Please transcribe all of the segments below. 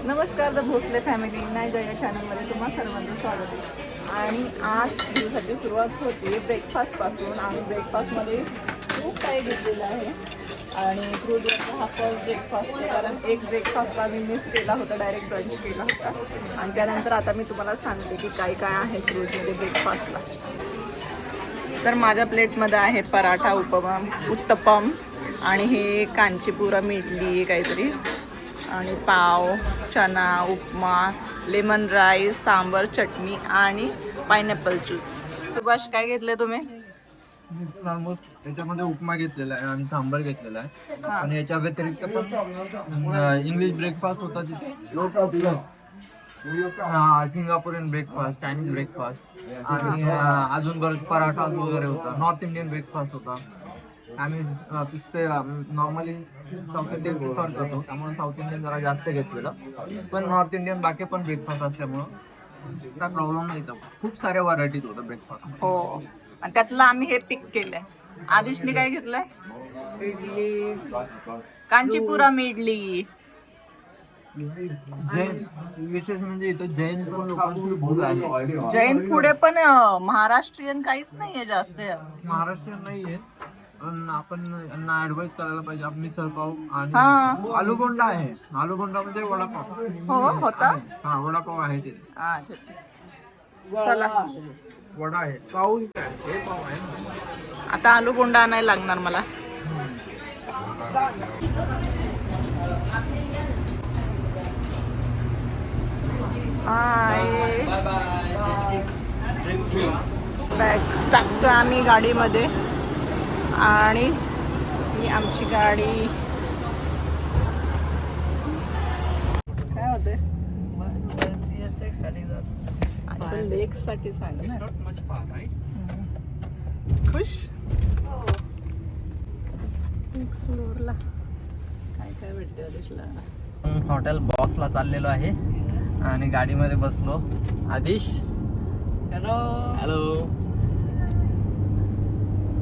नमस्कार the Bhosale family नाही या चॅनलमध्ये तुम्हा सर्वांचं स्वागत आहे. आणि आज दिवसाची सुरुवात होते ब्रेकफास्टपासून. आम्ही ब्रेकफास्टमध्ये खूप काही घेतलेलं आहे आणि क्रूजवरचा हा फर्स्ट ब्रेकफास्ट, कारण एक ब्रेकफास्ट आम्ही मिस केला होता, डायरेक्ट ब्रंच केला होता. आणि त्यानंतर आता मी तुम्हाला सांगते की काय काय आहे क्रूजमध्ये ब्रेकफास्टला. तर माझ्या प्लेटमध्ये आहे पराठा, उत्तपम आणि हे कांचीपुरम इडली काहीतरी, आणि पाव, चना, उपमा, लेमन राईस, सांबर, चटणी आणि पायनॅपल ज्यूस. सुभाष काय घेतले तुम्ही? याच्यामध्ये उपमा घेतलेला आहे आणि सांबार घेतलेला आहे. आणि याच्या व्यतिरिक्त पण इंग्लिश ब्रेकफास्ट होता तिथे, सिंगापुरियन ब्रेकफास्ट, चायनीज ब्रेकफास्ट आणि अजून बरं पराठा वगैरे होता. नॉर्थ इंडियन ब्रेकफास्ट होता. आम्ही नॉर्मली साऊथ इंडियन प्रिफर करतो, त्यामुळे साऊथ इंडियन जरा जास्त घेतलेलं. पण नॉर्थ इंडियन बाकी पण ब्रेकफास्ट असल्यामुळं काय प्रॉब्लेम नाही. खूप साऱ्या व्हरायटीज होत्या ब्रेकफास्ट. हो, आणि त्यातलं आम्ही हे पिक केलंय. आदिशने काय घेतलंय? इडली, कांचीपुरम इडली. जैन, विशेष म्हणजे इथं जैन पण लोकांची भूक आहे. जैन पुढे पण महाराष्ट्रीयन काहीच नाहीये जास्त. महाराष्ट्रीयन नाहीये, पण आपण यांना ऍडवाइस करायला पाहिजे. आपण मिसळपाव आणि हा. आलूबोंडा आहे. आलूबोंडा म्हणजे वडापाव. हो होता. हा, वडापाव आहे ते. चला वडा आहे, पाव हे पाव आहे ना. आता आलू बोंडा आणायला लागणार मला. बॅग्स टाकतोय आम्ही गाडीमध्ये आणि ही आमची गाडी. काय होते खाली जात लेक साठी सांग ना. खुश नेक्स्ट फ्लोअरला काय काय भेटते आदिशला. हॉटेल बॉसला चाललेलो आहे आणि गाडीमध्ये बसलो. आदिश, हॅलो हॅलो.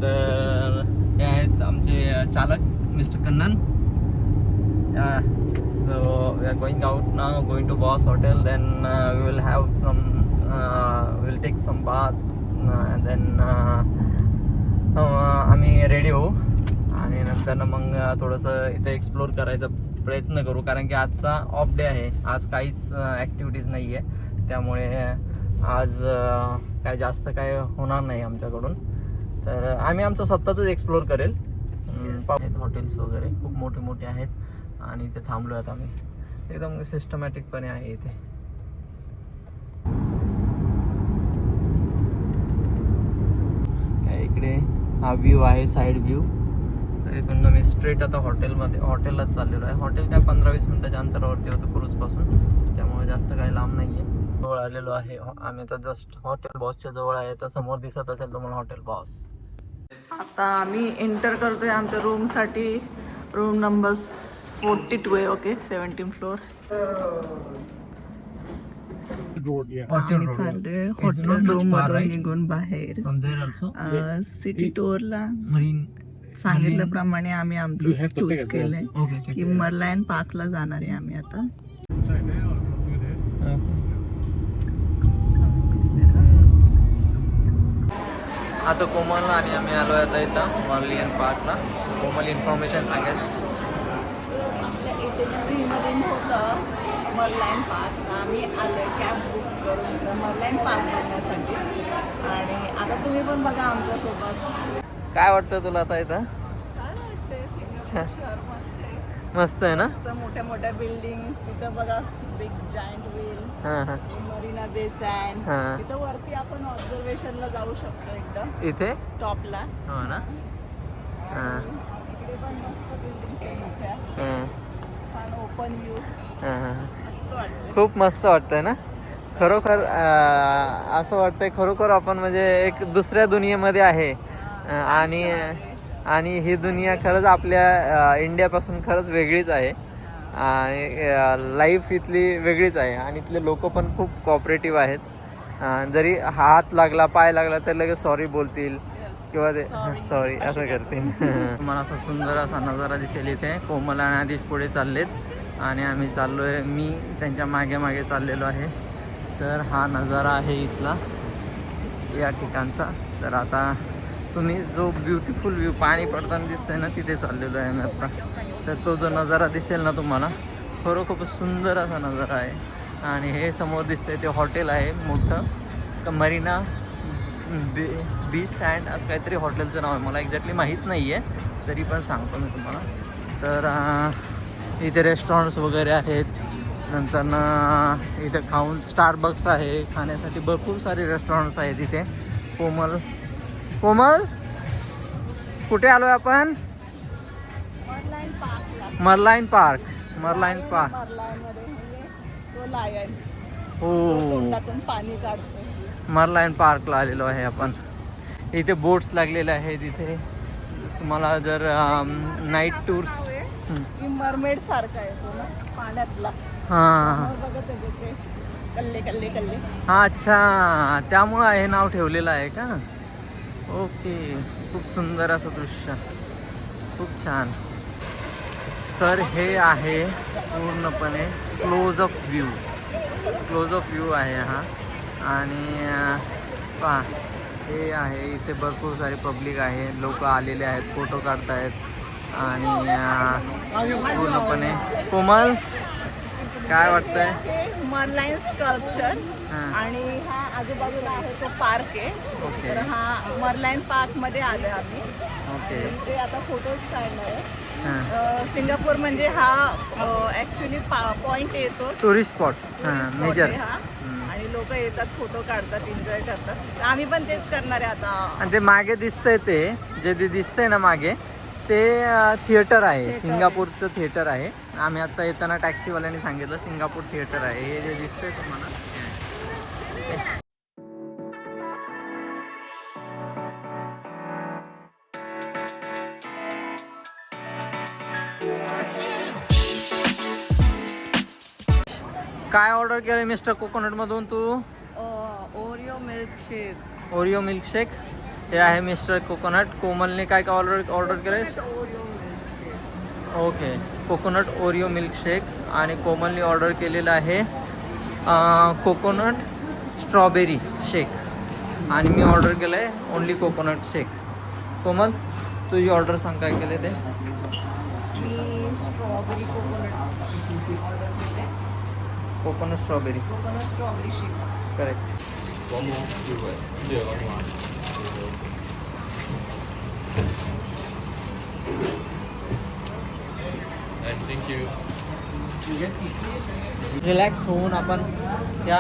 तर हे आहेत आमचे चालक mister Kannan. So we are going out now, going to Boss Hotel. Then we will have some, we will take some bath, and then आम्ही रेडी होऊ आणि नंतर मग थोडंसं इथे एक्सप्लोर करायचा प्रयत्न करू, कारण की आजचा ऑफ डे आहे. आज काहीच ॲक्टिव्हिटीज नाही आहे, त्यामुळे आज काय जास्त काय होणार नाही आमच्याकडून. तर आम्ही आमचं स्वतःच एक्सप्लोर करेल. हॉटेल्स वगैरे खूप मोठे मोठे आहेत आणि इथे थांबलो आहेत आम्ही. एकदम सिस्टमॅटिकपणे आहे इथे. इकडे हा व्ह्यू आहे, साईड व्ह्यू. तर इथून मी स्ट्रेट आता हॉटेललाच चाललेलो आहे. हॉटेल काय 15-20 मिनिटाच्या अंतरावरती होतं क्रूजपासून, त्यामुळे जास्त काही लांब नाही आहे. जवळ आलेलो आहे आम्ही आता. जस्ट हॉटेल बॉसच्या जवळ आहे. तर समोर दिसत असेल तुम्हाला हॉटेल बॉस. आता आम्ही एंटर करतोय आमच्या रूमसाठी. रूम नंबर 42 आहे. Okay, 17th floor. Hotel room मधून निघून बाहेर सिटी टूरला सांगितल्याप्रमाणे आम्ही आमचं चूज केलंय की मर्लायन पार्कला जाणार आहे आम्ही आता. आता कोमल आणि आम्ही आलो आता इथं मर्लियन पार्कला. कोमल इन्फॉर्मेशन सांगेल. आपल्या इटलीमध्ये होतं मर्लायन पार्क. आम्ही आलो कॅब बुक करून मर्लायन पार्क बघण्यासाठी. आणि आता तुम्ही पण बघा आमच्यासोबत. काय वाटतं तुला आता इथं? काय वाटतंय, सिंगापूर शहर मस्त आहे. मस्त आहे ना. मोठ्या मोठ्या बिल्डिंग. इथं बघा बिग जायंट व्हील, मरीना बे सँड. तिथं वरती आपण ऑब्झर्वेशनला जाऊ शकतो एकदम इथे टॉपला. हो ना. इकडे पण मस्त बिल्डिंग आहे मोठ्या, छान ओपन व्ह्यू. मस्त वाटतं, खूप मस्त वाटतंय ना. खरोखर असं वाटतंय खरोखर आपण म्हणजे एक दुसऱ्या दुनियेमध्ये आहे. आणि ही दुनिया खरंच आपल्या इंडियापासून खरंच वेगळीच आहे. आणि लाईफ इथली वेगळीच आहे. आणि इथले लोक पण खूप कोऑपरेटिव्ह आहेत. जरी हात लागला, पाय लागला तर लगेच सॉरी बोलतील किंवा ते सॉरी असं करतील. मला असा सुंदर असा नजारा दिसेल इथे. कोमल आणि आदिश पुढे चाललेत आणि आम्ही चाललो आहे, मी त्यांच्या मागे मागे चाललेलो आहे. तर हा नजारा आहे इथला या ठिकाणचा. तर आता तुम्ही जो ब्युटिफुल व्ह्यू पाणी पडताना दिसतंय ना, तिथे चाललेलो आहे मी आत्ता. तर तो जो नजारा दिसेल ना तुम्हाला, खरं खूप सुंदर असा नजारा आहे. आणि हे समोर दिसतंय ते हॉटेल आहे मोठं, मरीना बीच सँड असं काहीतरी हॉटेलचं नाव आहे, मला एक्झॅक्टली माहीत नाही आहे, तरी पण सांगतो मी तुम्हाला. तर इथे रेस्टॉरंट्स वगैरे आहेत. नंतर इथे खाऊन स्टारबक्स आहे खाण्यासाठी, भरपूर सारे रेस्टॉरंट्स आहेत इथे. कोमल कुठे आलो आहे आपण? मरलाईन पार्क. मरलाईन मध्ये म्हणजे तो लायन हो, तोंडातून पाणी काढतो. मरलाईन पार्कला आलेलो आहे आपण. इथे बोट्स लागलेले आहेत. इथे तुम्हाला जर नाईट टूर्स मरमेड सारखा आहे तो ना पाण्यातला. हां बघत आहे ते कल्ले कल्ले कल्ले. हां, अच्छा, त्यामुळं हे नाव ठेवलेलं आहे का? ओके, खूप सुंदर असं दृश्य, खूप छान. तर हे आहे पूर्णपणे क्लोज अप व्ह्यू आहे हा. आणि पहा, हे आहे इथे भरपूर सारे पब्लिक आहे, लोक आलेले आहेत, फोटो काढत आहेत. आणि पूर्णपणे कोमल काय वाटतंय? हे मरलाईन स्कल्पचर आणि हा आजूबाजूला आहे तो पार्क आहे. ओके. तर हा मरलाईन पार्क मध्ये आलोय आम्ही. ओके. ते आता फोटोज काढणार आहे. हां, सिंगापूर म्हणजे हा ॲक्च्युली पॉइंट येतो, टुरिस्ट स्पॉट मेजर. हा. आणि लोक येतात, फोटो काढतात, एन्जॉय करतात. तर आम्ही पण तेच करणार आहे आता. आणि ते मागे दिसतंय, ते जे दिसतंय ना मागे, ते थिएटर आहे, सिंगापूरचं थिएटर आहे. आम्ही आता येताना टॅक्सीवाल्याने सांगितलं सिंगापूर थिएटर आहे. हे जे दिसतंय तुम्हाला, काय ऑर्डर केलं मिस्टर कोकोनटमधून तू? Oreo milkshake. Oreo milkshake. हे आहे मिस्टर कोकोनट. कोमलने काय काय ऑर्डर केलं आहे? Okay, coconut Oreo milkshake. आणि कोमलने ऑर्डर केलेलं आहे कोकोनट स्ट्रॉबेरी शेक. आणि मी ऑर्डर केलं आहे ओनली कोकोनट शेक. कोमल, तुझी ऑर्डर सांग काय केलं ते? मी स्ट्रॉबेरी कोकोनट स्ट्रॉबेरी शेक. करेक्ट. रिलॅक्स होऊन आपण त्या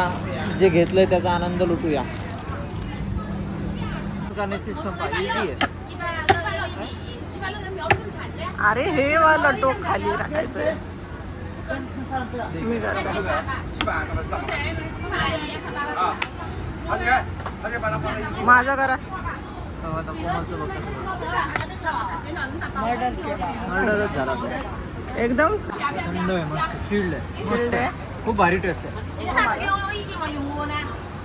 जे घेतलंय त्याचा आनंद लुटूया. सिस्टम पाहिजे. अरे हे वाला टोक खाली टाकायचंय. मी करते. माझ्या घरात मर्डरच झाला तो. एकदम थंड आहे, मस्त चिल्ड आहे, Chilled आहे. खूप भारी टेस्ट आहे.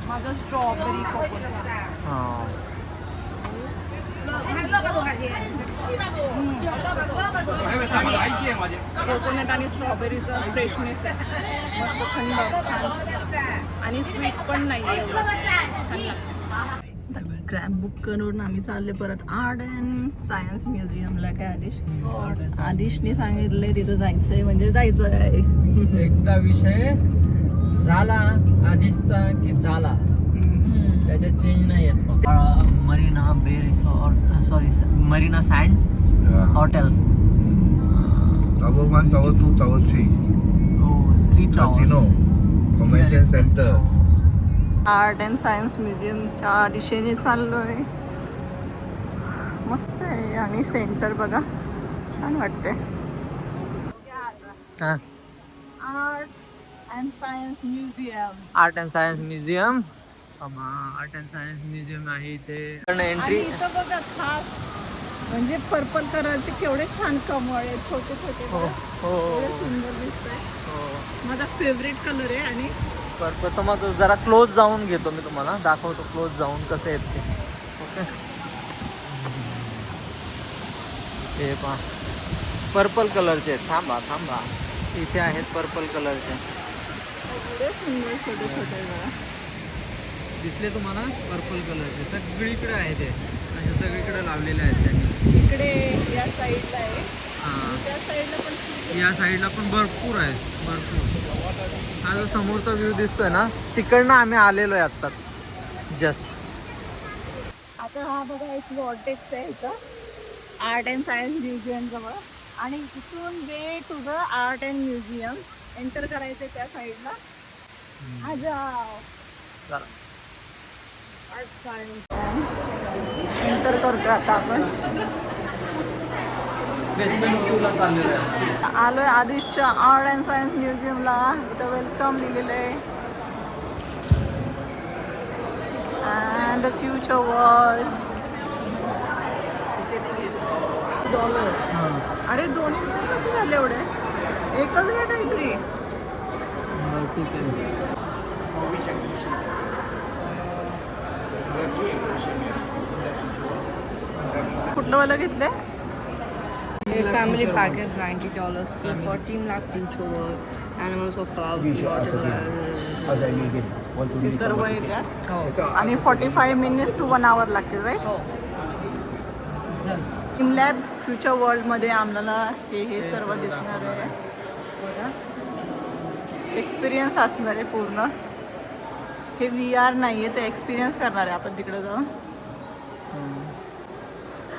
माझं स्ट्रॉबेरी कोकोनट. हां, कोकोनट आणि स्ट्रॉबेरीचा फ्रेशनेस आहे. मस्त थंड, छान. आणि स्वीट पण नाही आहे. क्रॅब बुक करून आम्ही चालले परत आर्ट अँड सायन्स म्युझियमला. काय आदिशने सांगितलंय तिथं जायचंय म्हणजे जायचं आहे. एकदा विषय झाला आधीचा की झाला, त्याच्यात चेंज नाही येत. Marina Bay resort, sorry Marina Sand hotel. Tower 1, Tower 2, Tower 3. 3 Casino, Convention Center. Art and science म्युझियमच्या दिशेने चाललोय. मस्त आहे. आणि सेंटर बघा, छान वाटते. हां, art and science museum. Art and science museum. Art and science museum आहे इथे. आणि एंट्री इथं बघा खास म्हणजे पर्पल कलरचे केवढे छान कमळ आहेत, छोटे छोटे. हो हो एवढे सुंदर दिसतंय. हो. माझा फेवरेट कलर आहे. आणि बरं, मग जरा क्लोज जाऊन घेतो मी, तुम्हाला दाखवतो क्लोज जाऊन कसे आहेत ते. ओके, हे पहा पर्पल कलरचे आहेत. थांबा, इथे आहेत पर्पल कलरचे. एवढे सुंदर छोटे छोटे बघा. दिसले तुम्हाला पर्पल कलरचे सगळीकडे आहेत ते, असे सगळीकडे लावलेले आहेत त्यांनी. इकडे या साईडला आहे, हां, त्या साईडला पण खूप या साईडला पण भरपूर आहेत, भरपूर. हा जो समोरचा व्ह्यू दिसतोय ना, तिकडनं आम्ही आलेलो आहे आत्ताच जस्ट. आता हा बघा एक वॉर्टेक्स आहे इथं आर्ट अँड सायन्स म्युझियम जवळ, आणि इथून way to the art and museum enter करायचंय त्या साईडला. आर्ट सायन्स एंटर करतो आता आपण. बेसमेंट व्ह्यूला चाललेलो आहे. आलोय आदिशच्या आर्ट अँड सायन्स म्युझियमला. इथं वेलकम लिहिलेलं आहे अँड द फ्युचर वर्ल्ड. $. अरे दोन्ही मिळून कसे झाले एवढे? एकच घे काहीतरी. ठीक आहे. कुठलं वाला घेतलंय? Family package $90 to 14 lakh future world, animals of clouds, हे सर्व येतात आणि 45 minutes to 1 hour लागतील, राईट? लॅब फ्युचर वर्ल्डमध्ये आम्हाला हे सर्व दिसणार आहे. एक्सपिरियन्स असणार आहे पूर्ण. हे VR नाही आहे, ते एक्सपिरियन्स करणार आहे आपण तिकडे जाऊन.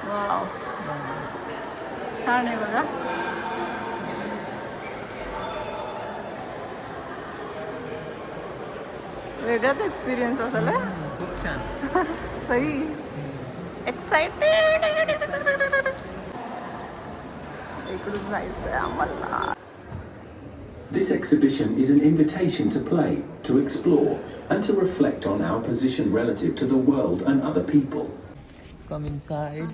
वाव, छान आहे बघा. वेगळाच एक्सपिरियन्स असेल. खूप छान. सही. एक्साइटेड. इकडून जायचंय आम्हाला. This exhibition is an invitation to play, to explore, and to reflect on our position relative to the world and other people. Come inside.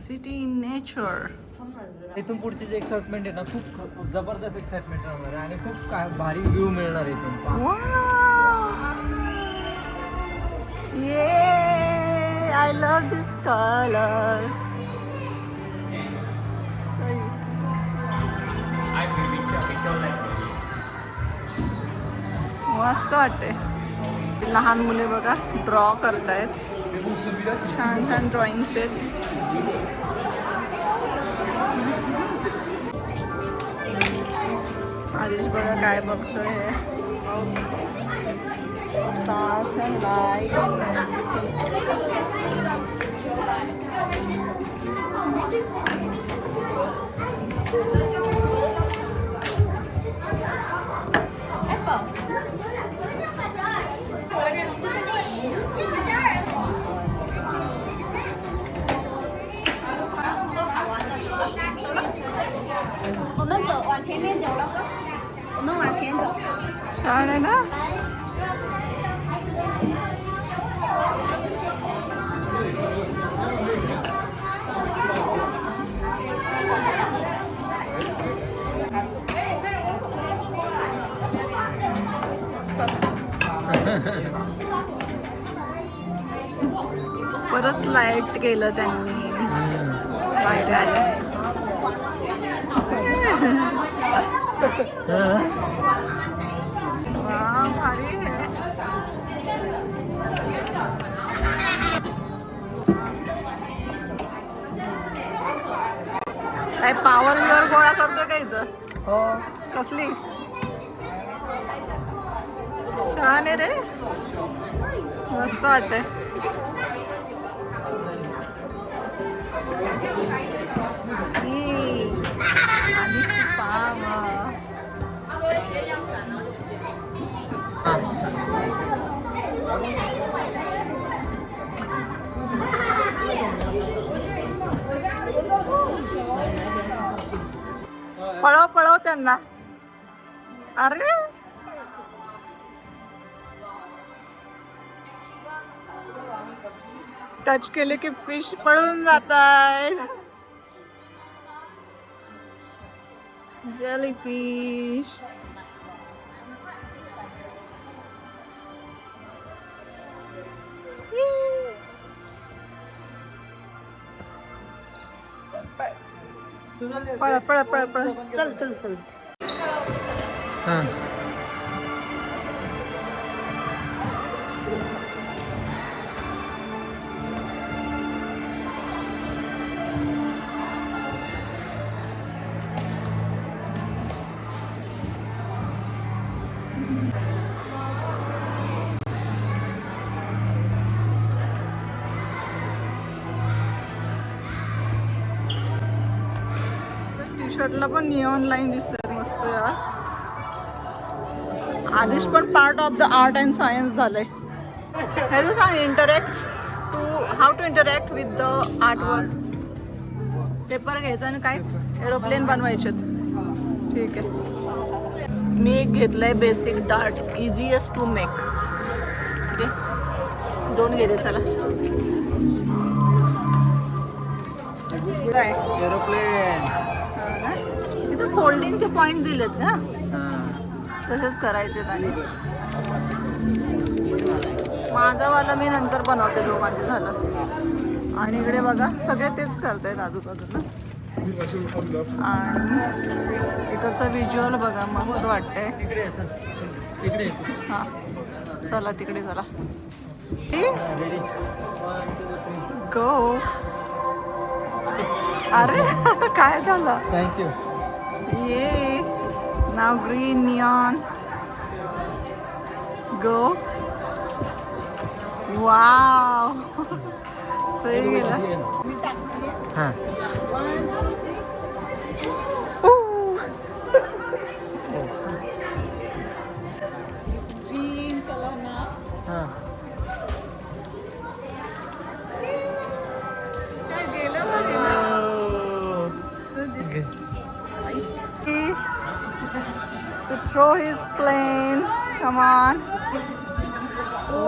City in nature. इथून पुढची जी एक्साइटमेंट आहे ना, खूप जबरदस्त एक्साइटमेंट राहणार आहे आणि खूप काय भारी व्ह्यू मिळणार इथून. ये आय लव्ह दिस कलर्स. मस्त वाटते. लहान मुले बघा ड्रॉ करतायत. छान छान ड्रॉइंग्स आहेत. आदिश बघा काय बघतोय. Stars and light. छान आहे ना. परत लाईट केलं त्यांनी. बाहेर आले. वाव, भारी आहे. काय पॉवर बिवर गोळा करतोय का इथं? हो. कसली छान आहे रे. मस्त वाटतंय. पळव पळव त्यांना. अरे टच केले की फिश पळून जातात. जेलीफिश. पळ पळ पळ पळ चल चल चल. हां टी शर्टला पण निऑन लाईन दिसतात मस्त यार. आदिश पण part of the art and science झालंय. ह्याचं सांग interact to how to interact with the art work. Paper घ्यायचा आणि काय एरोप्लेन बनवायचेत. ठीक आहे. मी एक घेतलंय बेसिक डार्ट इझीएस्ट टू मेक. ठीक आहे 2 घेते चला. काय एरोप्लेन. इथं फोल्डिंगचे पॉइंट दिलेत का तसेच करायचे. आणि माझावाला मी नंतर बनवते दोघांचे झालं. आणि इकडे बघा सगळे तेच करतायत आजूबाजूला. आणि इकडचं व्हिज्युअल बघा मस्त वाटतंय. हां चला तिकडे चला. गो. अरे काय झालं. थँक्यू. ये नाव ग्रीन निऑन. गो. वाव सही गेला. हां ग्रीन कलर ना. हां काय गेलं to throw his plane. Come on.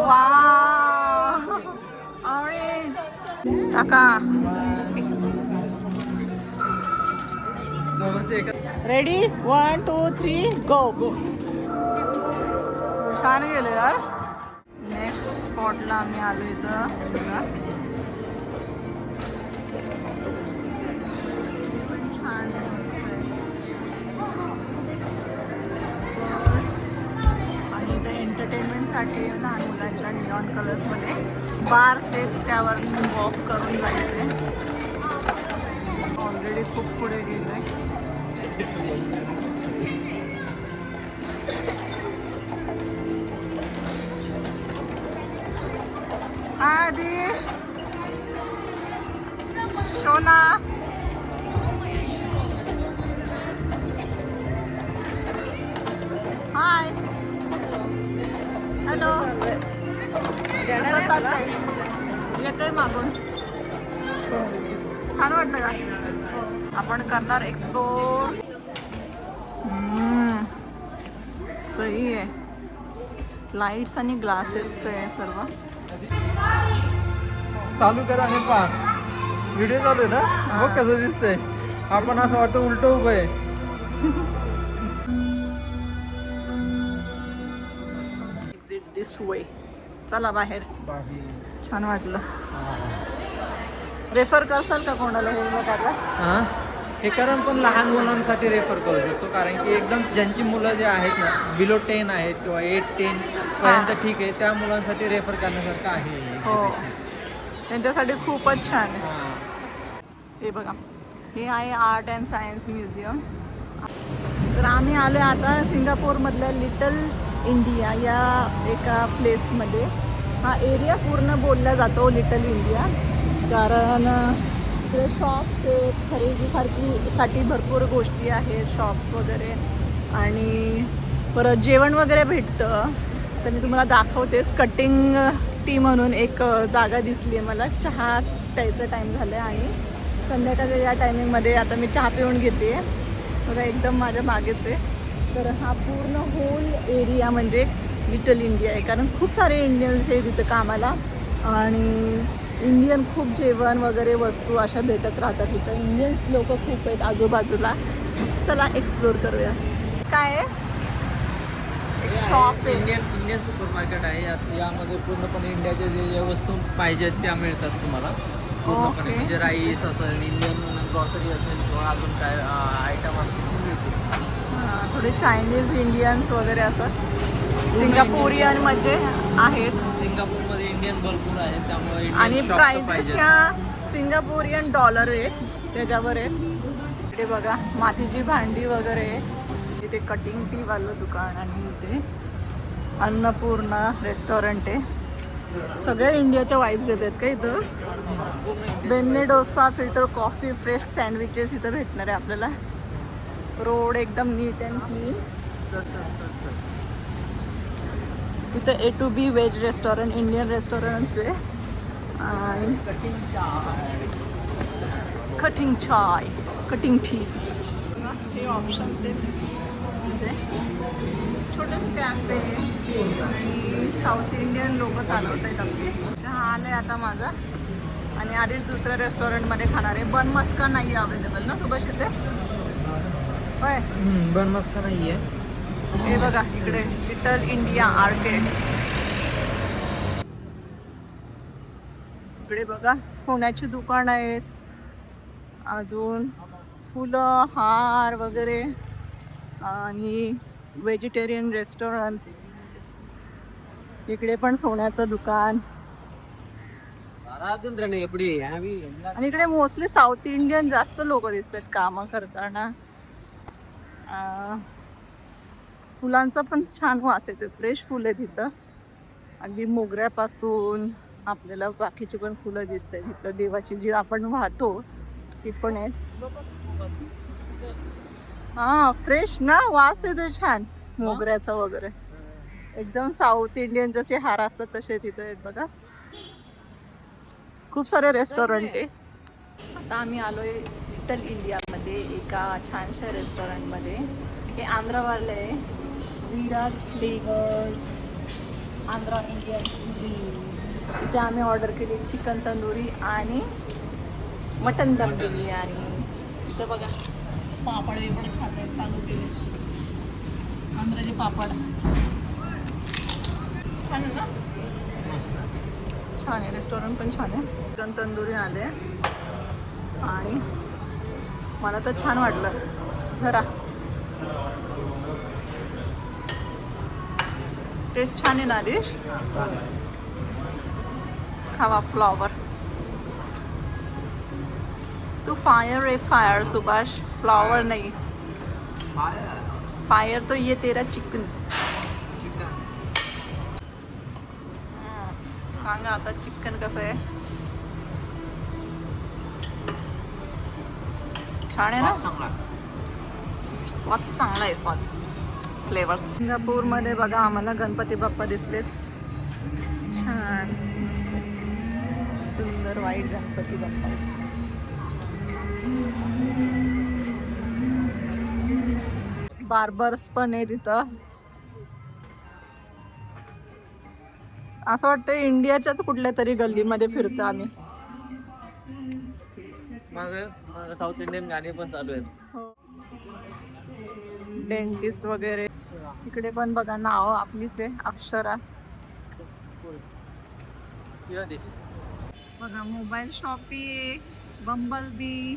Wow. Orange. Kaka. Ready? 1, 2, 3, go. छान गेलं यार. नेक्स्ट स्पॉटला आम्ही आलो इथं बघा. ते पण छान मस्त आहे. आणि इथं एंटरटेनमेंटसाठी लहान मुलांच्या निऑन कलर्समध्ये बार्स आहेत त्यावर वॉक करून जायचे. ऑलरेडी खूप पुढे गेलो आहे. आदिश शोना. Hi hello. कसं चाललंय. येतंय मागून. छान वाटतं का. आपण करणार एक्सप्लोर. सही आहे. लाईट्स आणि ग्लासेसचं आहे सर्व. चालू करा आणि पहा. व्हिडिओ चालू आहे ना. बघ कसं दिसतंय. आपण असं वाटतं उलटं उभं आहे. Exit this way. चला बाहेर. छान वाटलं. रेफर करसाल का कोणाला हे बघायला. हां हे कारण पण लहान मुलांसाठी रेफर करू शकतो. कारण की एकदम ज्यांची मुलं जे आहेत ना बिलो 10 आहेत किंवा 8-10 पर्यंत ठीक आहे. त्या मुलांसाठी रेफर करण्यासारखं आहे. हो त्यांच्यासाठी खूपच छान आहे. हां हे बघा हे आहे आर्ट अँड सायन्स म्युझियम. तर आम्ही आलो आहे आता सिंगापूरमधल्या लिटल इंडिया या एका प्लेसमध्ये. हा एरिया पूर्ण बोलला जातो लिटल इंडिया. कारण इकडे शॉप्स आहेत खरेदीसाठी भरपूर गोष्टी आहेत. शॉप्स वगैरे आणि परत जेवण वगैरे भेटतं. तर मी तुम्हाला दाखवतेच. कटिंग टी म्हणून एक जागा दिसली आहे मला. चहा प्यायचा टाईम झाला आहे आणि संध्याकाळच्या या टायमिंगमध्ये आता मी चहा पिऊन घेते. बघा एकदम माझ्या मागेच आहे. तर हा पूर्ण होल एरिया म्हणजे लिटल इंडिया आहे. कारण खूप सारे इंडियन्स आहेत तिथं कामाला आणि इंडियन खूप जेवण वगैरे वस्तू अशा भेटत राहतात तिथं. इंडियन लोक खूप आहेत आजूबाजूला. चला एक्सप्लोर करूया. काय आहे एक शॉप आहे. इंडियन सुपर मार्केट आहे. यामध्ये पूर्णपणे इंडियाच्या जे वस्तू पाहिजेत त्या मिळतात तुम्हाला पूर्णपणे. म्हणजे राईस असेल इंडियन ग्रॉसरी असेल किंवा अजून काय आयटम असतील ते मिळतील. थोडे चायनीज इंडियन्स वगैरे असं सिंगापोरियन म्हणजे आहेत. सिंगापूरमध्ये इंडियन भरपूर आहेत त्यामुळे आणि इंडियन शॉप प्राइसेस पाहिजे. ह्या सिंगापोरियन डॉलर आहे त्याच्यावर आहेत. इथे बघा मातीची भांडी वगैरे आहे. इथे कटिंग टी वालं दुकान आणि इथे अन्नपूर्णा रेस्टॉरंट आहे. सगळ्या इंडियाच्या वाईब्स येतात का इथं. Benne dosa, filter coffee, fresh sandwiches इथं भेटणार आहे आपल्याला. रोड एकदम नीट अँड क्लीन. इथं A2B व्हेज रेस्टॉरंट, इंडियन रेस्टॉरंटचे. आणि कटिंग चाय, कटिंग टी हे ऑप्शन्स आहेत. इथे छोटंसं कॅफे आणि साऊथ इंडियन लोक चालवत आहेत आपले. चहा आलं आहे आता माझा. आणि आधीच दुसऱ्या रेस्टॉरंटमध्ये खाणार आहे. बन मस्का नाही आहे अवेलेबल ना सुभाष इथे. होय बन मस्का नाही आहे. हे बघा इकडे लिटल इंडिया आर्केड. इकडे बघा सोन्याची दुकान आहेत. अजून फुलं, हार वगैरे आणि व्हेजिटेरियन रेस्टॉरंट्स. इकडे पण सोन्याचं दुकान. आणि इकडे मोस्टली साऊथ इंडियन जास्त लोक दिसतात कामं करताना. फुलांचा पण छान वास येतो. फ्रेश फुलं आहेत इथं. अगदी मोगऱ्यापासून आपल्याला बाकीची पण फुलं दिसत आहेत इथं. देवाची जी आपण वाहतो ती पण आहेत. हा फ्रेश ना, वास येतो छान मोगऱ्याचा वगैरे. एकदम साऊथ इंडियन जसे हार असतात तसे तिथे आहेत बघा. खूप सारे रेस्टॉरंट आहे. आता आम्ही आलोय लिटल इंडियामध्ये एका छानशा रेस्टॉरंटमध्ये. हे आंध्रावाले आहे. Viraj flavours Andhra Indian cuisine. इथे आम्ही ऑर्डर केली चिकन तंदुरी आणि मटन दम बिर्याणी. इथं बघा पापड बिपड खात आहेत, चालू केले आंध्राचे पापड. छान आहे ना, छान आहे. रेस्टॉरंट पण छान आहे. चिकन तंदुरी आले आणि मला तर छान वाटलं. जरा टेस्ट छान आहे ना डिश. खावा फ्लॉवर. तू फायर रे फायर सुभाष, फ्लॉवर नहीं. फायर तो ये तेरा चिकन. सांगा आता चिकन कसं आहे. छान आहे ना, स्वाद चांगला आहे. स्वाद फ्लेवर्स. सिंगापूरमध्ये बघा आम्हाला गणपती बाप्पा दिसलेत. छान सुंदर व्हाईट गणपती बाप्पा. बार्बर्स पण आहे तिथं. असं वाटतं इंडियाच्याच कुठल्या तरी गल्लीमध्ये फिरतो आम्ही. मग साऊथ इंडियन गाणी पण चालू आहेत. डेंटिस्ट वगैरे. इकडे पण बघा नाव आपलीच आहे अक्षरा. बघा mobile shoppe, bumble bee,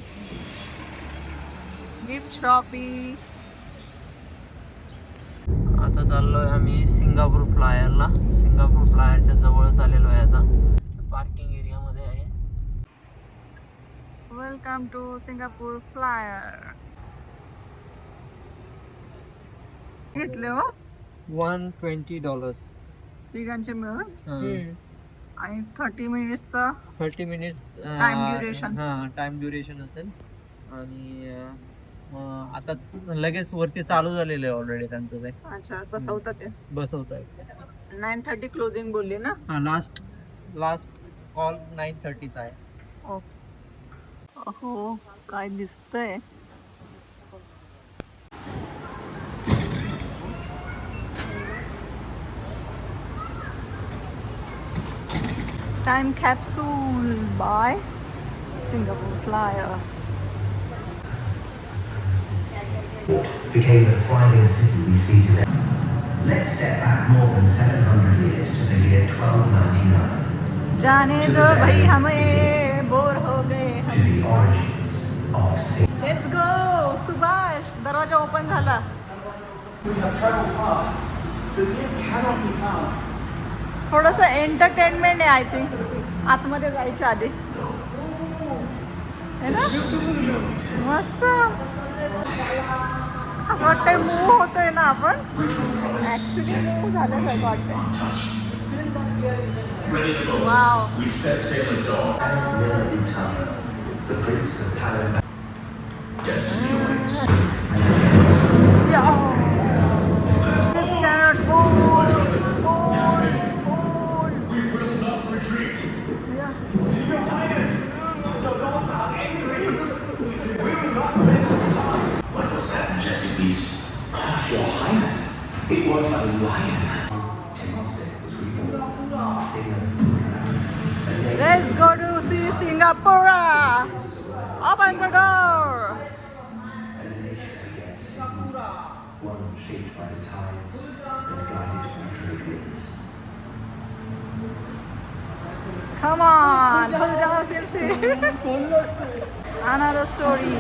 gift shoppe. आता चाललोय आम्ही सिंगापूर फ्लायरला. सिंगापूर फ्लायरच्या जवळच आलेलो आहे आता. पार्किंग एरियामध्ये आहे. Welcome to Singapore Flyer. घेतले हो $120 तिघांचे मिळून. आणि 30 मिनिट्सचा 30 minutes Time duration. Time duration असेल. आणि आता लगेच वरती चालू झालेलं आहे ऑलरेडी त्यांचं ते. अच्छा बसवतात ते. बसवत आहे. 9:30 क्लोजिंग बोलली ना. लास्ट कॉल 9:30 आहे. हो काय दिसतंय. Time capsule by Singapore Flyer. became the thriving city we see today. Let's step back more than 700 years to the year 1299, जाने दो भाई हमें बोर हो गए to the origins of let's go Subhash, दरवाजा ओपन झाला. थोडंसं एंटरटेनमेंट आहे आय थिंक आतमध्ये जायच्या आधी. है ना मस्त. असं वाटतंय मूव होतोय ना आपण, ऍक्च्युली मूव झाल्यासारखं वाटतंय. Wow. We set sail at dawn. The Prince of Paladin. Destiny awaits. We will not retreat. Your Highness, the gods are angry. They will not let us pass. What was that majestic beast? Your Highness, it was a lion. Temasek was reborn. Singapore. Let's go to see Singapore. Open the door. And a nation began to take root. One shaped by the tides and guided by trade winds. Come on. Another story.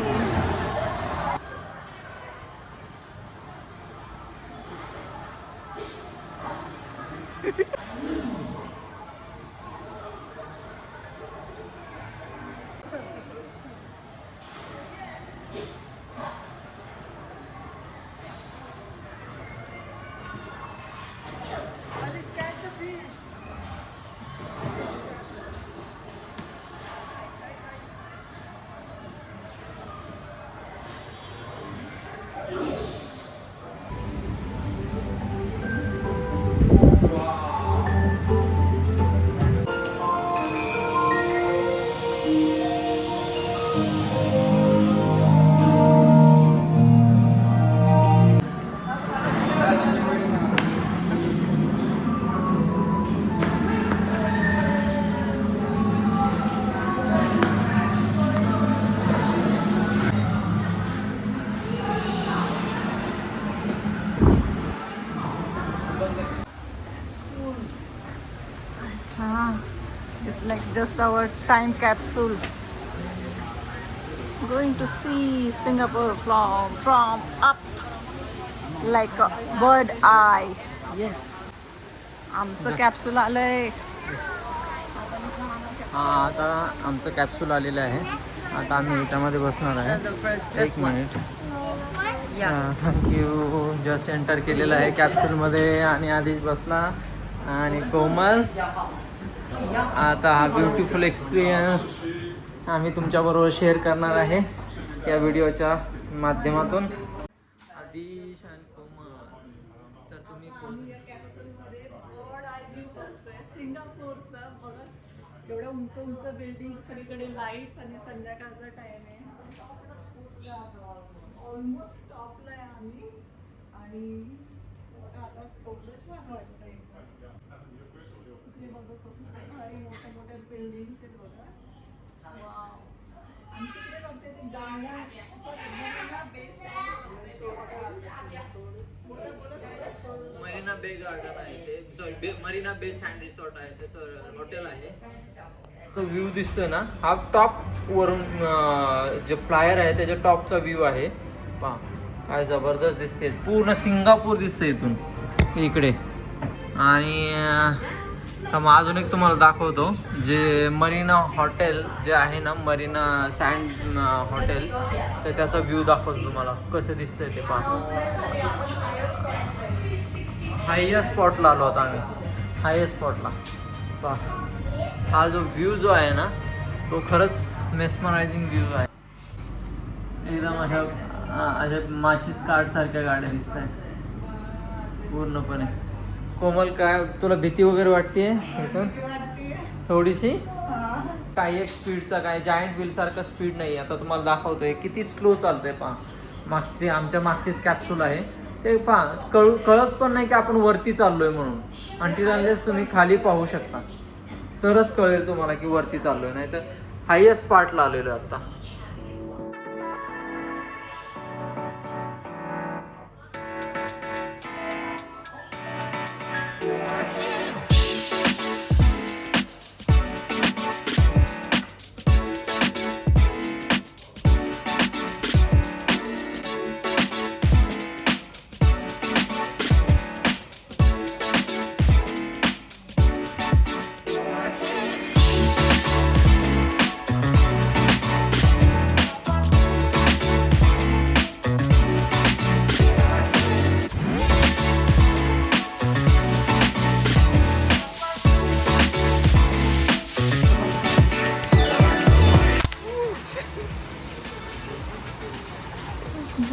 It's like just our time capsule. Going to see Singapore from up like a bird eye. Yes. आमचं capsule आलंय. आता आमचं capsule आलेलं आहे. आता आम्ही याच्यामध्ये बसणार आहे. एक मिनिट. थँक्यू. जस्ट एंटर केलेलं आहे कॅप्सूलमध्ये आणि आधीच बसला. आणि कोमल, आता हा ब्युटिफुल एक्सपिरियन्स आम्ही तुमच्याबरोबर शेअर करणार आहे या व्हिडिओच्या माध्यमातून. आदिश आणि कोमल, तर तुम्ही कॅप्सूलमध्ये बर्ड आय व्ह्यू करतोय सिंगापूरचा. बघा एवढ्या उंच उंच बिल्डिंग, सगळीकडे लाईट्स आणि संध्याकाळचा टाइम आहे. ऑलमोस्ट टॉपला आहे आम्ही आणि आता थोडं छान वाटतंय. इकडे बघा कसं काय भारी मोठ्या मोठ्या बिल्डिंग्स आहेत बघा. वाव. आणि तिकडे बघते ते मरीना बे गार्डन आहे ते, सॉरी मरीना बे सँड रिसॉर्ट आहे ते, हॉटेल आहे. तो व्ह्यू दिसतोय ना, हा टॉप वरून जे फ्लायर आहे त्याच्या टॉपचा व्ह्यू आहे. पहा काय जबरदस्त दिसते. पूर्ण सिंगापूर दिसतं इथून इकडे. आणि मग अजून एक तुम्हाला दाखवतो, जे मरीना हॉटेल जे आहे ना, मरीना सँड हॉटेल, तर त्याचा व्ह्यू दाखवतो तुम्हाला कसं दिसतंय ते. पहा हायस्ट स्पॉटला आलो होता आम्ही, हायस्ट स्पॉटला. पहा हा जो व्ह्यू जो आहे ना, तो खरंच मेस्मरायझिंग व्ह्यू आहे. एकदम अशा माचीस कार्डसारख्या गाड्या दिसत आहेत पूर्णपणे. कोमल, काय तुला भीती वगैरे वाटते इथून थोडीशी? काही एक स्पीडचा, काय जायंट व्हील सारखा स्पीड नाही. आता तुम्हाला दाखवतोय किती स्लो चालतंय. पहा आमच्या मागचीच कॅप्सूल आहे ते. पहा कळत पण नाही की आपण वरती चाललोय म्हणून. अनटिल अनलेस तुम्ही खाली पाहू शकता तरच कळेल तुम्हाला की वरती चाललोय. नाही तर हायस्ट पार्टला आलेलो आहे आता.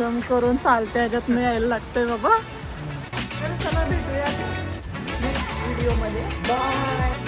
दम करून चालते ह्याच्यात मी यायला लागतंय बाबा. तर चला भेटूया नेक्स्ट व्हिडिओमध्ये. बाय.